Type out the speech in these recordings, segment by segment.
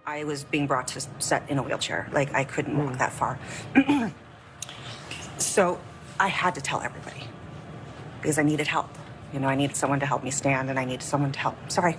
I was being brought to set in a wheelchair. Like, I couldn't walk that far. So I had to tell everybody because I needed help. You know, I needed someone to help me stand, and I needed someone to help. Sorry.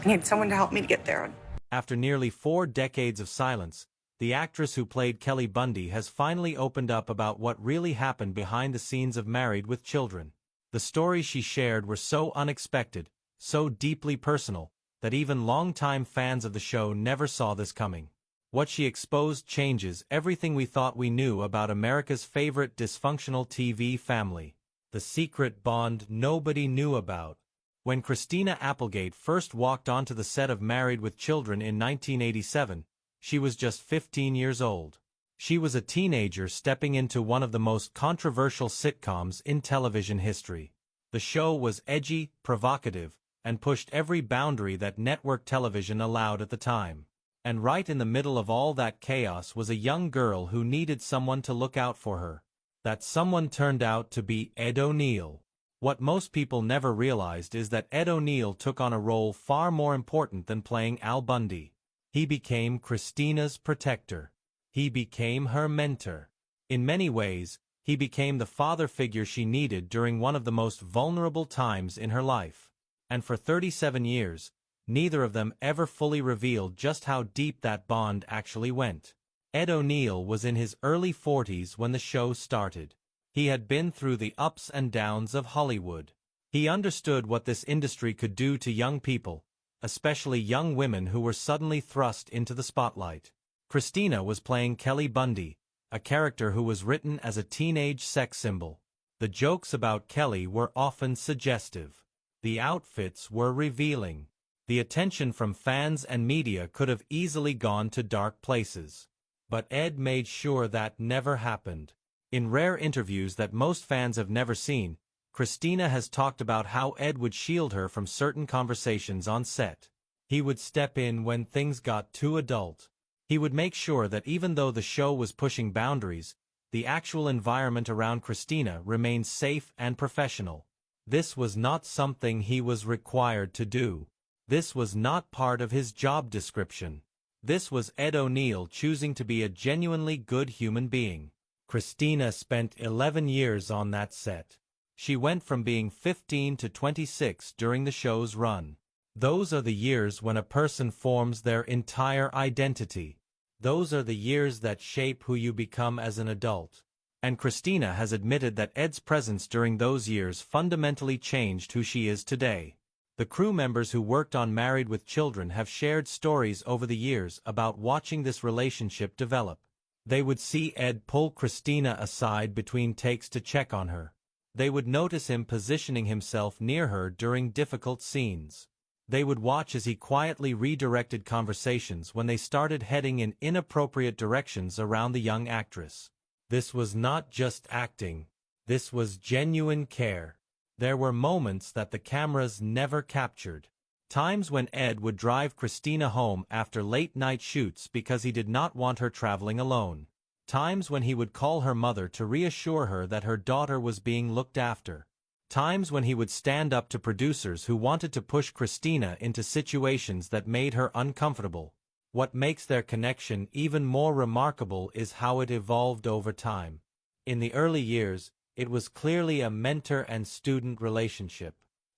I needed someone to help me to get there. After nearly 4 decades of silence, the actress who played Kelly Bundy has finally opened up about what really happened behind the scenes of Married with Children. The stories she shared were so unexpected, so deeply personal, that even longtime fans of the show never saw this coming. What she exposed changes everything we thought we knew about America's favorite dysfunctional TV family. The secret bond nobody knew about. When Christina Applegate first walked onto the set of Married with Children in 1987, she was just 15 years old. She was a teenager stepping into one of the most controversial sitcoms in television history. The show was edgy, provocative, and pushed every boundary that network television allowed at the time. And right in the middle of all that chaos was a young girl who needed someone to look out for her. That someone turned out to be Ed O'Neill. What most people never realized is that Ed O'Neill took on a role far more important than playing Al Bundy. He became Christina's protector. He became her mentor. In many ways, he became the father figure she needed during one of the most vulnerable times in her life. And for 37 years, neither of them ever fully revealed just how deep that bond actually went. Ed O'Neill was in his early 40s when the show started. He had been through the ups and downs of Hollywood. He understood what this industry could do to young people, especially young women who were suddenly thrust into the spotlight. Christina was playing Kelly Bundy, a character who was written as a teenage sex symbol. The jokes about Kelly were often suggestive. The outfits were revealing. The attention from fans and media could have easily gone to dark places. But Ed made sure that never happened. In rare interviews that most fans have never seen, Christina has talked about how Ed would shield her from certain conversations on set. He would step in when things got too adult. He would make sure that even though the show was pushing boundaries, the actual environment around Christina remained safe and professional. This was not something he was required to do. This was not part of his job description. This was Ed O'Neill choosing to be a genuinely good human being. Christina spent 11 years on that set. She went from being 15 to 26 during the show's run. Those are the years when a person forms their entire identity. Those are the years that shape who you become as an adult. And Christina has admitted that Ed's presence during those years fundamentally changed who she is today. The crew members who worked on Married with Children have shared stories over the years about watching this relationship develop. They would see Ed pull Christina aside between takes to check on her. They would notice him positioning himself near her during difficult scenes. They would watch as he quietly redirected conversations when they started heading in inappropriate directions around the young actress. This was not just acting. This was genuine care. There were moments that the cameras never captured. Times when Ed would drive Christina home after late-night shoots because he did not want her traveling alone. Times when he would call her mother to reassure her that her daughter was being looked after. Times when he would stand up to producers who wanted to push Christina into situations that made her uncomfortable. What makes their connection even more remarkable is how it evolved over time. In the early years, it was clearly a mentor and student relationship.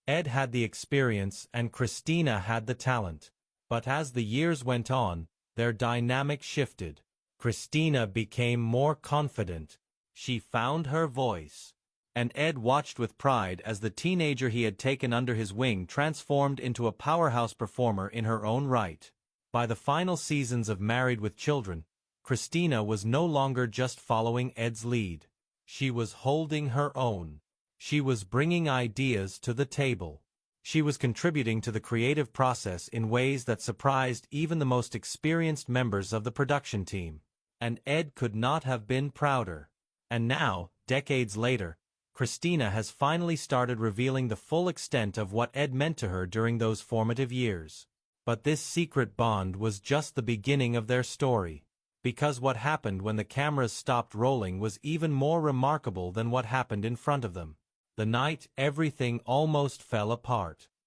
Ed had the experience and Christina had the talent. But as the years went on, their dynamic shifted. Christina became more confident. She found her voice. And Ed watched with pride as the teenager he had taken under his wing transformed into a powerhouse performer in her own right. By the final seasons of Married with Children, Christina was no longer just following Ed's lead. She was holding her own. She was bringing ideas to the table. She was contributing to the creative process in ways that surprised even the most experienced members of the production team. And Ed could not have been prouder. And now, decades later, Christina has finally started revealing the full extent of what Ed meant to her during those formative years. But this secret bond was just the beginning of their story. Because what happened when the cameras stopped rolling was even more remarkable than what happened in front of them. The night everything almost fell apart.